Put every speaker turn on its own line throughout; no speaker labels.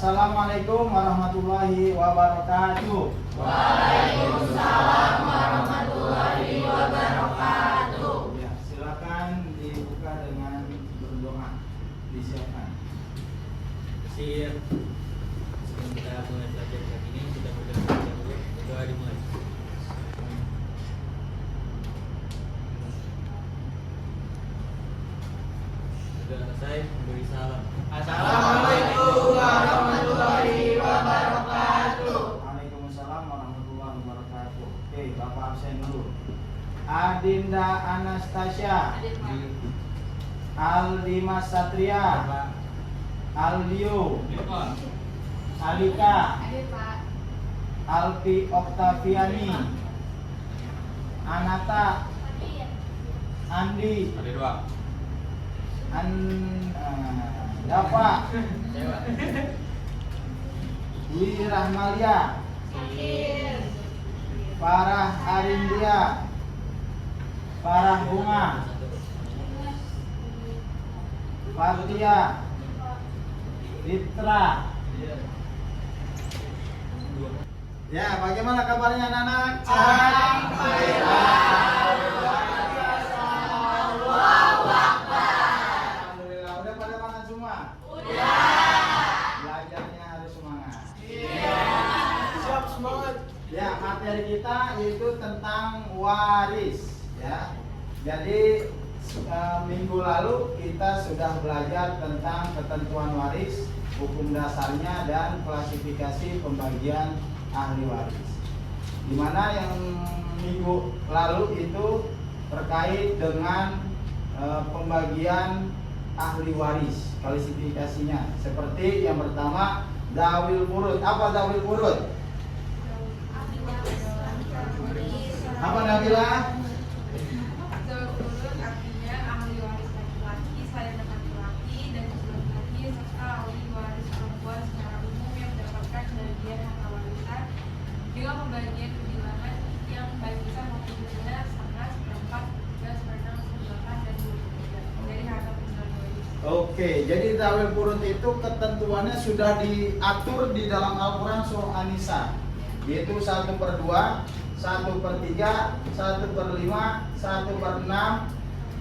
Assalamualaikum warahmatullahi wabarakatuh.
Waalaikumsalam warahmatullahi wabarakatuh.
Ya, silakan dibuka dengan berdoa. Disiapkan.
Sebelum kita mulai belajar kali ini, kita berdoa dimulai. Sudah selesai, memberi salam.
Assalamualaikum warahmatullahi wabarakatuh.
Waalaikumsalam warahmatullahi wabarakatuh. Oke, Bapak absen dulu. Adinda Anastasia, Aldimas Satria, Aldio, Alika, Alpi Oktaviani, Anata, Andi, Dafa, Dwi Rahmalia, Farah Arindia, Farah Bunga, Fatia, Ritra. Ya, bagaimana kabarnya anak-anak? Alhamdulillah, udah pada makan semua? Belajarnya harus semangat.
Siap semangat.
Ya, materi kita yaitu tentang waris, ya. Jadi minggu lalu kita sudah belajar tentang ketentuan waris, hukum dasarnya dan klasifikasi pembagian ahli waris. Dimana yang minggu lalu itu terkait dengan pembagian ahli waris, klasifikasinya. Seperti yang pertama, dawil furud. Apa dawil furud? Apa Nabila?
Artinya ahli waris laki-laki selain laki-laki dan laki-laki serta ahli waris perempuan secara umum yang mendapatkan bagian harta warisan dengan pembagian kebilangan yang baik besar maupun benar setengah, seperempat, tiga, seperenam, seperempat, dan 2/3 dari harta penjualan waris.
Oke, jadi dawil furud itu ketentuannya sudah diatur di dalam Al-Quran surah An-Nisa, yaitu 1/2, 1/3, 1/5, 1/6,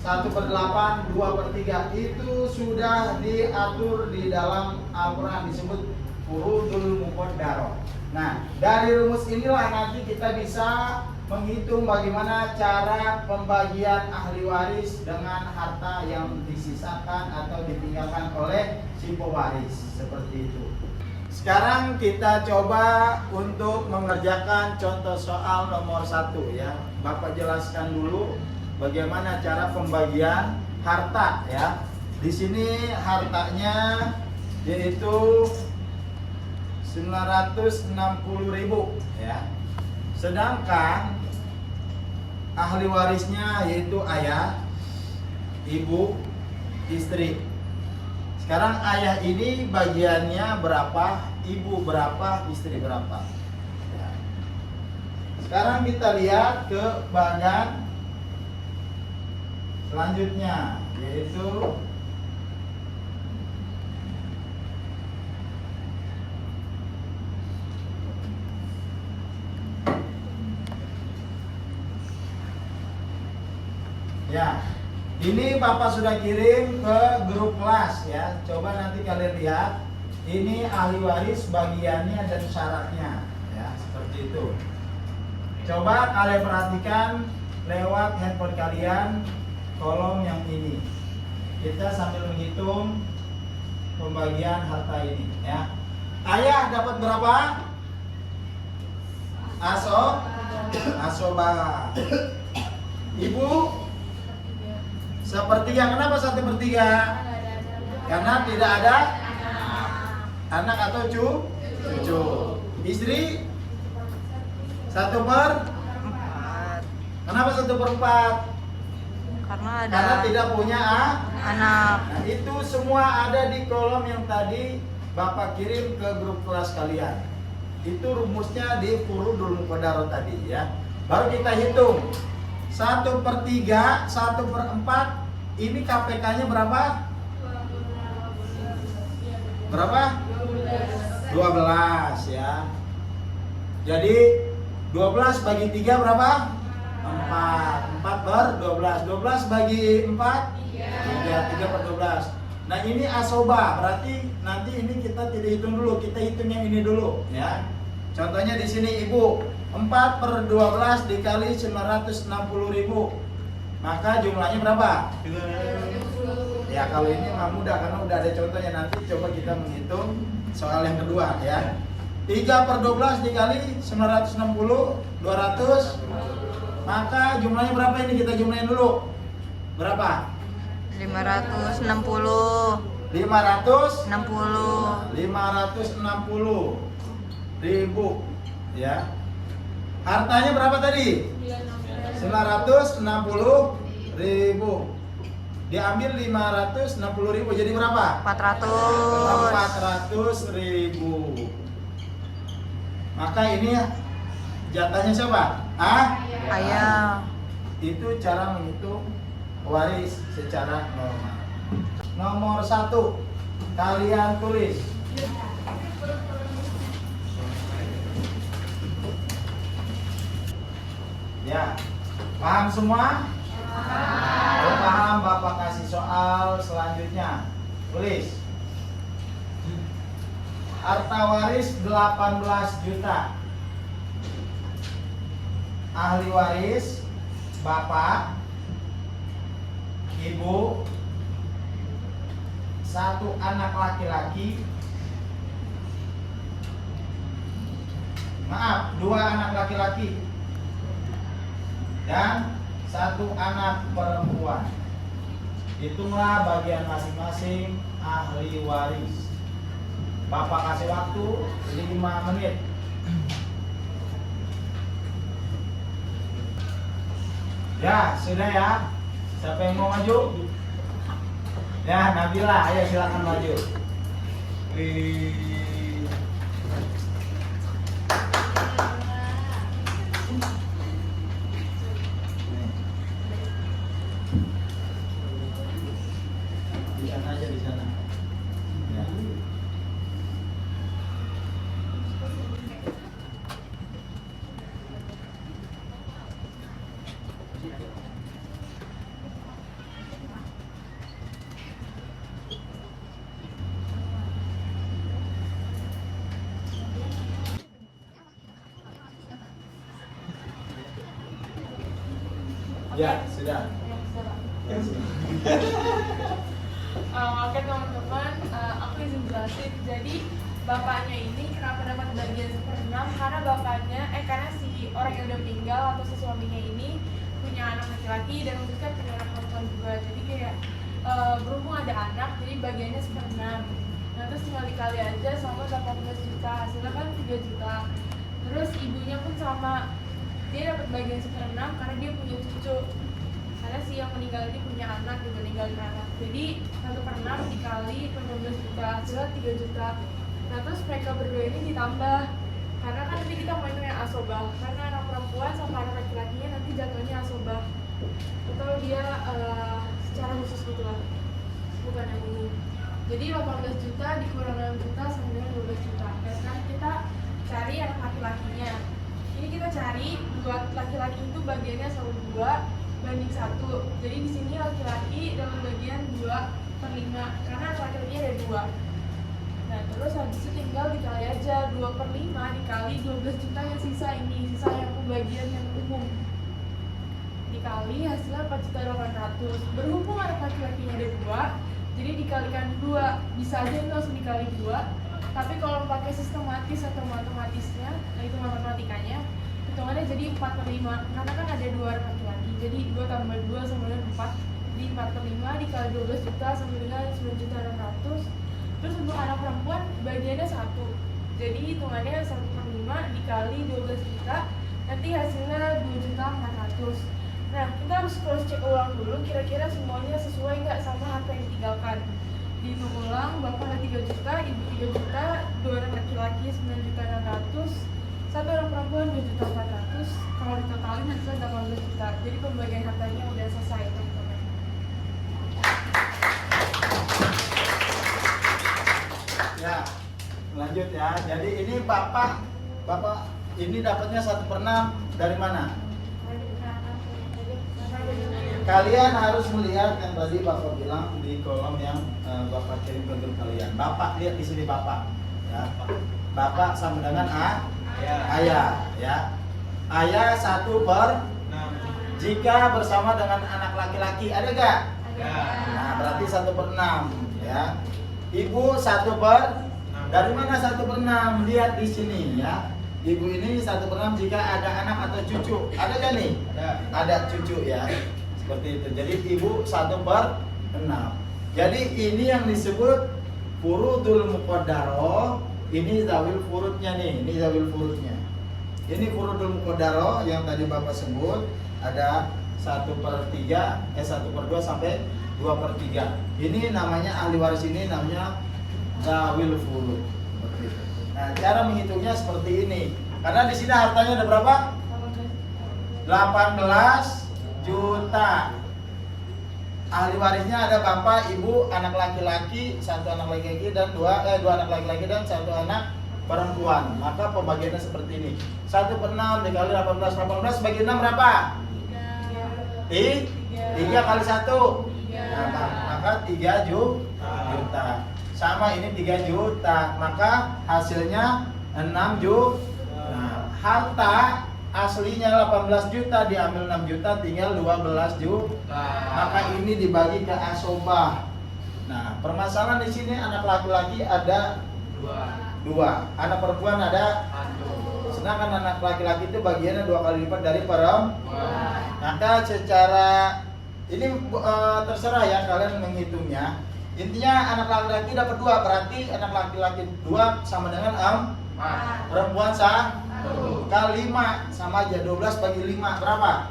1/8, 2/3. Itu sudah diatur di dalam Al-Quran, disebut furudul muqaddarah. Nah, dari rumus inilah nanti kita bisa menghitung bagaimana cara pembagian ahli waris dengan harta yang disisakan atau ditinggalkan oleh si pewaris, seperti itu. Sekarang kita coba untuk mengerjakan contoh soal nomor 1, ya. Bapak jelaskan dulu bagaimana cara pembagian harta, ya. Di sini hartanya yaitu 960.000, ya. Sedangkan ahli warisnya yaitu ayah, ibu, istri. Sekarang ayah ini bagiannya berapa, ibu berapa, istri berapa. Ya. Sekarang kita lihat ke bagian selanjutnya, yaitu ya, ini Bapak sudah kirim ke grup kelas, ya. Coba nanti kalian lihat. Ini ahli waris bagiannya dan syaratnya, ya, seperti itu. Coba kalian perhatikan lewat handphone kalian kolom yang ini. Kita sambil menghitung pembagian harta ini, ya. Ayah dapat berapa? Asoba. Ibu 1/3. Kenapa 1/3? Karena tidak ada anak atau cucu. Istri 1/4. Kenapa 1/4? Karena tidak punya
anak.
Nah, itu semua ada di kolom yang tadi Bapak kirim ke grup kelas kalian. Itu rumusnya di furudul muqaddarah tadi, ya. Baru kita hitung 1/3, 1/4. Ini KPK-nya berapa? Berapa?
12.
12 ya. Jadi 12 bagi 3 berapa? 4. 4 per 12. 12 bagi 4? 3. 3 per 12. Nah ini asoba, berarti nanti ini kita tidak hitung dulu, kita hitung yang ini dulu ya. Contohnya di sini ibu, 4 per 12 dikali 960.000. Maka jumlahnya berapa? Ya kalau ini mah mudah karena udah ada contohnya, nanti coba kita menghitung soal yang kedua ya. 3 per 12 dikali 960, 200. Maka jumlahnya berapa ini? Kita jumlahin dulu. Berapa?
560
ribu ya. Hartanya berapa tadi? 960.000. Diambil 560.000 jadi berapa? 400.000. Maka ini jatahnya siapa?
Ayah.
Itu cara menghitung waris secara normal. Nomor 1 kalian tulis. Ya, paham semua? Kalau paham, Bapak kasih soal selanjutnya. Tulis. Harta waris 18 juta. Ahli waris Bapak, Ibu, 1 anak laki-laki. Maaf, 2 anak laki-laki dan 1 anak perempuan. Hitunglah bagian masing-masing ahli waris. Bapak kasih waktu 5 menit. Ya, sudah ya. Siapa yang mau maju? Ya, Nabila, ayo silakan maju. Di sana aja, di sana. Ya. Ya, sudah.
Oke teman-teman, aku izin jelasin. Jadi bapaknya ini kenapa dapat bagian 1/6 karena karena si orang yang udah meninggal atau si suaminya ini punya anak laki-laki dan untuk kan punya anak perempuan juga. Jadi kayak berhubung ada anak, jadi bagiannya 1/6. Nah terus tinggal dikali aja sama 18 juta, hasilnya kan 3 juta. Terus ibunya pun sama, dia dapat bagian 1/6 karena dia punya cucu. Karena si yang meninggal ini punya anak dan meninggalin anak. Jadi 1/6 dikali 18 juta, hasilnya 3 juta. Nah terus mereka berdua ini ditambah, karena kan nanti kita mau yang asobah. Karena anak perempuan sama anak laki-lakinya nanti jatuhnya asobah. Atau dia secara khusus gitu lah, bukan yang umum. Jadi 18 juta dikurang 6 juta sama dengan 12 juta. Dan sekarang kita cari anak laki-lakinya. Ini kita cari buat laki-laki itu bagiannya selalu 2 banding 1. Jadi di sini laki-laki dalam bagian 2/5 karena laki-lakinya ada 2. Nah terus habis itu tinggal dikali aja 2/5 dikali 12 juta yang sisa ini, sisa yang pembagian yang umum. Dikali hasilnya 4.800.000. Berhubung anak laki-lakinya ada 2, jadi dikalikan 2. Bisa aja itu langsung dikali 2. Tapi kalau pakai sistematis atau matematisnya, nah itu matematikanya, hitungannya jadi 4/5 karena kan ada 2 anak laki-laki. Jadi 2 tambah 2 sama dengan 4. Jadi 4/5 dikali 12 juta sama dengan 9.600.000. Terus untuk anak perempuan bagiannya 1. Jadi hitungannya 1/5 dikali 12 juta, nanti hasilnya 2.400.000. Nah kita harus cross check ulang dulu kira-kira semuanya sesuai nggak sama harta yang ditinggalkan. Dihitung ulang, bapak ada 3 juta, ibu 3 juta, 2 anak laki-laki 9.600.000, 1 orang perempuan 2.400.000. Kalau ditotalin hasilnya 18 juta. Jadi pembagian hartanya udah selesai teman-teman.
Ya, Lanjut ya. Jadi ini bapak ini dapatnya 1/6 dari mana? Kalian harus melihat yang tadi bapak bilang di kolom yang bapak kirim ke grup kalian. Bapak lihat di sini bapak. Ya. Bapak sama dengan ayah. Ya. Ayah 1/6. Jika bersama dengan anak laki-laki ada gak? Nah berarti 1/6 ya. Ibu 1/6. Dari mana 1/6? Lihat di sini ya. Ibu ini 1/6 jika ada anak atau cucu. Ada gak nih? Ada cucu ya. Seperti itu. Jadi ibu 1/6. Jadi ini yang disebut furudul muqaddaroh. Ini zawil furudnya nih. Ini zawil furudnya. Ini furudul muqaddaroh yang tadi Bapak sebut. Ada 1/3, 1/2 sampai 2/3. Ini namanya ahli waris, ini namanya zawil furud. Nah, cara menghitungnya seperti ini. Karena di sini hartanya ada berapa? 18 juta. Ahli warisnya ada bapak, ibu, anak laki-laki, 1 anak laki-laki dan 2 anak laki-laki dan 1 anak perempuan. Maka pembagiannya seperti ini. 1/6 dikali 18 bagi 6 berapa? 3 kali 1. Nah, maka 3 juta. Sama ini 3 juta. Maka hasilnya 6 juta. Nah, harta aslinya 18 juta diambil 6 juta tinggal 12 juta. Maka ini dibagi ke asobah. Nah, permasalahan di sini anak laki-laki ada 2. Anak perempuan ada 1. Sedangkan anak laki-laki itu bagiannya 2 kali lipat dari perempuan. Maka secara ini terserah ya kalian menghitungnya. Intinya anak laki-laki dapat 2, berarti anak laki-laki 2 sama dengan 4. Perempuan 1 kali 5 sama aja 12 bagi 5 berapa?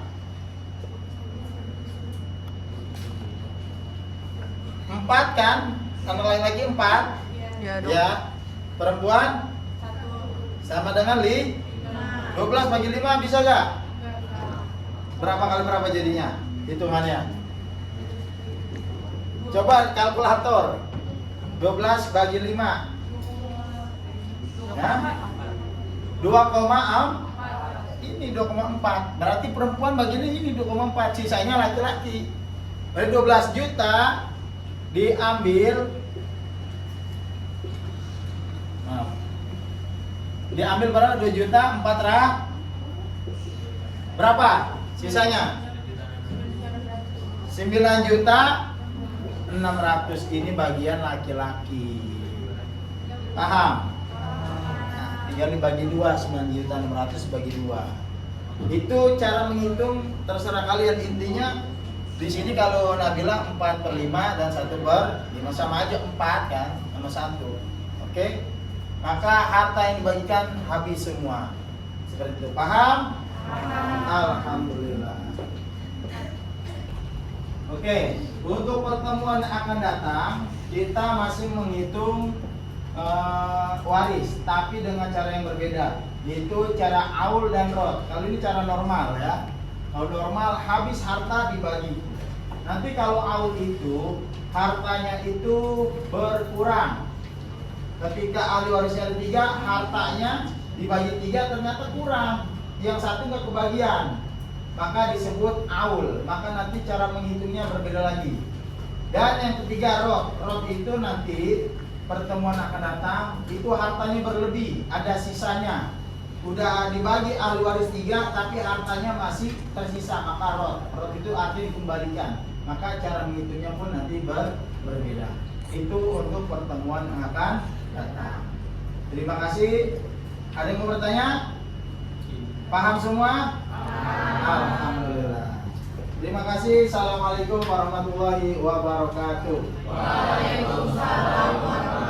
4 kan? Anak laki-laki 4. Ya. Perempuan
1
sama dengan 12 bagi 5 bisa gak? Berapa kali berapa jadinya? Hitungannya. Coba kalkulator. 12 bagi 5. Ya? 2,4. Ini 2,4. Berarti perempuan bagiannya ini 2,4. Sisanya laki-laki. Dari 12 juta diambil berapa? 2 juta 400. Berapa sisanya? 9 juta 600. Ini bagian laki-laki. Paham? Nah, tinggal dibagi 2. 9 juta 600 bagi 2. Itu cara menghitung terserah kalian. Intinya di sini kalau Nabila 4/5 dan 1/5 sama aja 4 kan sama 1. Oke? Maka harta yang dibagikan habis semua. Seperti itu. Paham? Alhamdulillah. Oke, untuk pertemuan yang akan datang kita masih menghitung waris, tapi dengan cara yang berbeda, yaitu cara aul dan rod. Kali ini cara normal ya. Kalau normal habis harta dibagi. Nanti kalau aul itu hartanya itu berkurang. Ketika ahli warisnya ada 3, hartanya dibagi 3 ternyata kurang. Yang 1 nggak kebagian, maka disebut aul. Maka nanti cara menghitungnya berbeda lagi. Dan yang ketiga rod. Rod itu nanti pertemuan akan datang itu hartanya berlebih, ada sisanya. Udah dibagi ahli waris 3 tapi hartanya masih tersisa, maka rod. Rod itu artinya dikembalikan. Maka cara menghitungnya pun nanti berbeda. Itu untuk pertemuan yang akan datang. Terima kasih. Ada yang mau bertanya? Paham semua? Alhamdulillah. Terima kasih. Assalamualaikum warahmatullahi wabarakatuh.
Waalaikumsalam warahmatullahi wabarakatuh.